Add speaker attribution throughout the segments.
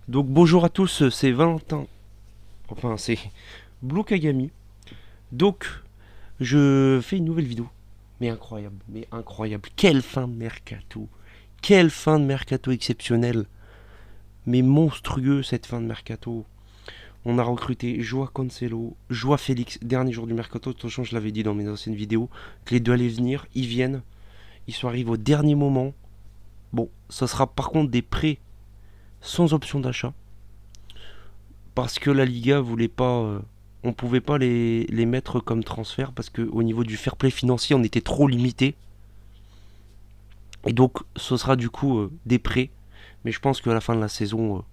Speaker 1: Donc bonjour à tous, c'est Valentin. Enfin, c'est Blue Kagami. Donc, je fais une nouvelle vidéo. Mais incroyable, mais incroyable. Quelle fin de mercato. Quelle fin de mercato exceptionnelle. Mais monstrueux cette fin de mercato. On a recruté Joao Cancelo, Joao Félix, dernier jour du mercato. De toute façon, je l'avais dit dans mes anciennes vidéos, que les deux allaient venir. Ils viennent. Ils sont arrivés au dernier moment. Bon, ça sera par contre des prêts sans option d'achat. Parce que la Liga voulait pas. On pouvait pas les mettre comme transfert parce qu'au niveau du fair play financier, on était trop limité. Et donc, ce sera du coup des prêts. Mais je pense qu'à la fin de la saison,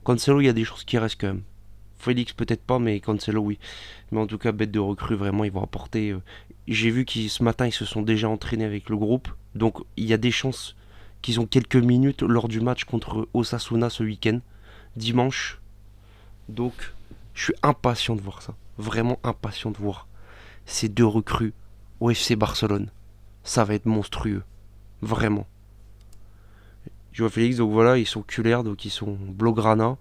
Speaker 1: Cancelo, il y a des choses qui restent quand même. Félix peut-être pas, mais Cancelo oui. Mais en tout cas, bête de recrue, vraiment, ils vont apporter. J'ai vu qu'ils ce matin, ils se sont déjà entraînés avec le groupe. Donc, il y a des chances qu'ils ont quelques minutes lors du match contre Osasuna ce week-end, dimanche. Donc, je suis impatient de voir ça. Vraiment impatient de voir ces deux recrues au FC Barcelone. Ça va être monstrueux. Vraiment. Joao Félix, donc voilà, ils sont culaires, donc ils sont Blaugrana.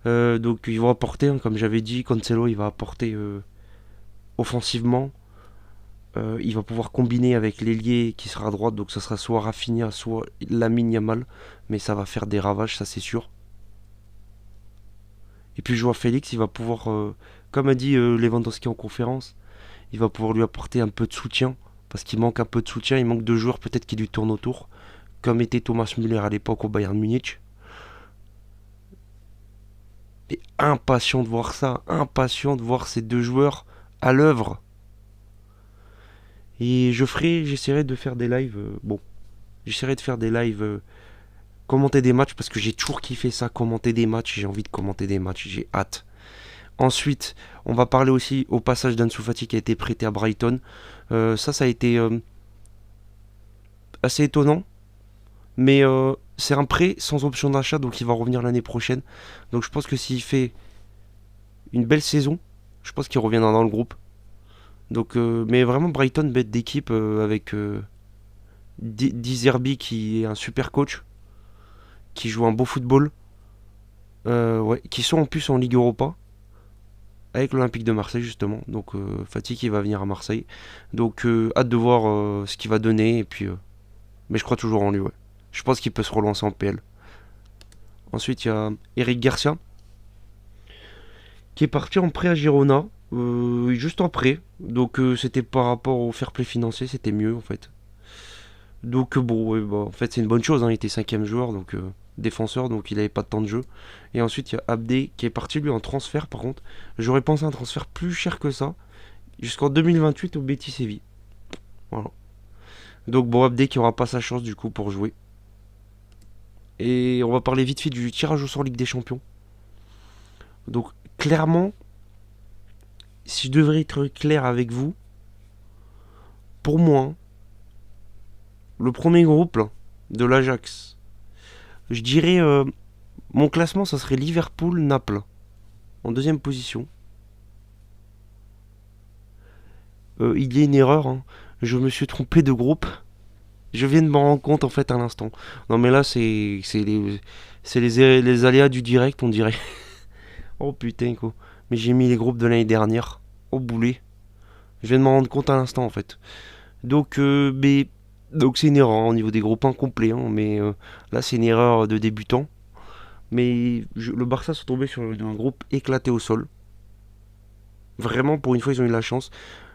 Speaker 1: Donc ils vont apporter, hein, comme j'avais dit, Cancelo il va apporter offensivement. Il va pouvoir combiner avec l'ailier qui sera à droite, donc ça sera soit Rafinha, soit Lamine Yamal. Mais ça va faire des ravages, ça c'est sûr. Et puis Joao Félix, il va pouvoir, comme a dit Lewandowski en conférence, il va pouvoir lui apporter un peu de soutien. Parce qu'il manque un peu de soutien, il manque de joueurs peut-être qui lui tournent autour. Comme était Thomas Müller à l'époque au Bayern Munich. Et impatient de voir ça, impatient de voir ces deux joueurs à l'œuvre. Et j'essaierai de faire des lives. J'essaierai de faire des lives, commenter des matchs parce que j'ai toujours kiffé ça, commenter des matchs. J'ai envie de commenter des matchs, j'ai hâte. Ensuite, on va parler aussi au passage d'Ansu Fati qui a été prêté à Brighton. Ça a été assez étonnant. Mais c'est un prêt sans option d'achat, donc il va revenir l'année prochaine. Donc je pense que s'il fait une belle saison, je pense qu'il reviendra dans le groupe. Donc, mais vraiment Brighton, bête d'équipe avec Dizerbi qui est un super coach, qui joue un beau football, ouais, qui sont en plus en Ligue Europa avec l'Olympique de Marseille justement. Donc Fatih qui va venir à Marseille. Donc hâte de voir ce qu'il va donner. Et puis, mais je crois toujours en lui. Ouais. Je pense qu'il peut se relancer en PL. Ensuite il y a Eric Garcia qui est parti en prêt à Girona. Juste en prêt. Donc c'était par rapport au fair play financier, c'était mieux en fait. Donc bon, ouais, bah, en fait c'est une bonne chose, hein. Il était cinquième joueur, donc défenseur, donc il avait pas de temps de jeu. Et ensuite il y a Abdé qui est parti lui en transfert par contre. J'aurais pensé à un transfert plus cher que ça, jusqu'en 2028 au Betis Séville. Voilà. Donc bon, Abdé qui aura pas sa chance du coup pour jouer. Et on va parler vite fait du tirage au sort Ligue des Champions. Donc clairement, si je devrais être clair avec vous, pour moi, le premier groupe là, de l'Ajax, je dirais mon classement, ça serait Liverpool-Naples en deuxième position. Il y a une erreur, hein. Je me suis trompé de groupe. Je viens de m'en rendre compte en fait à l'instant. Non mais là c'est les aléas du direct on dirait. Oh putain quoi. Mais j'ai mis les groupes de l'année dernière. Oh boulet. Je viens de m'en rendre compte à l'instant en fait. Donc donc c'est une erreur hein, au niveau des groupes incomplets. Hein, mais là c'est une erreur de débutant. Mais le Barça sont tombés sur un groupe éclaté au sol. Vraiment, pour une fois, ils ont eu la chance.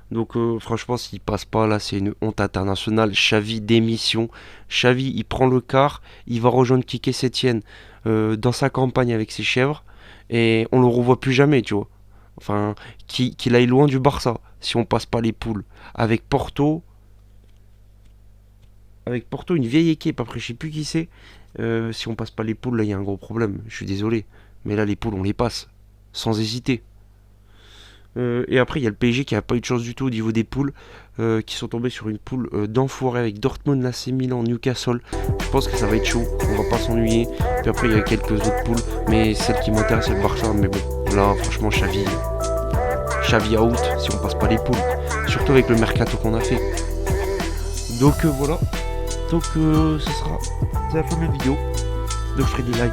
Speaker 1: Donc, franchement, s'ils passent pas, là, c'est une honte internationale. Xavi, démission. Xavi, il prend le quart. Il va rejoindre Quique Sétienne dans sa campagne avec ses chèvres. Et on le revoit plus jamais, tu vois. Enfin, qu'il aille loin du Barça, si on passe pas les poules. Avec Porto, une vieille équipe, après, je sais plus qui c'est. Si on passe pas les poules, là, il y a un gros problème. Je suis désolé. Mais là, les poules, on les passe. Sans hésiter. Et après, il y a le PSG qui n'a pas eu de chance du tout au niveau des poules, qui sont tombés sur une poule d'enfoirés avec Dortmund, l'AC Milan, Newcastle. Je pense que ça va être chaud, on va pas s'ennuyer. Puis après, il y a quelques autres poules, mais celle qui m'intéresse, c'est le Barça. Mais bon, là, franchement, Xavi out si on passe pas les poules. Surtout avec le mercato qu'on a fait. Donc voilà. Donc c'est la fin de la vidéo. Donc je ferai des lives.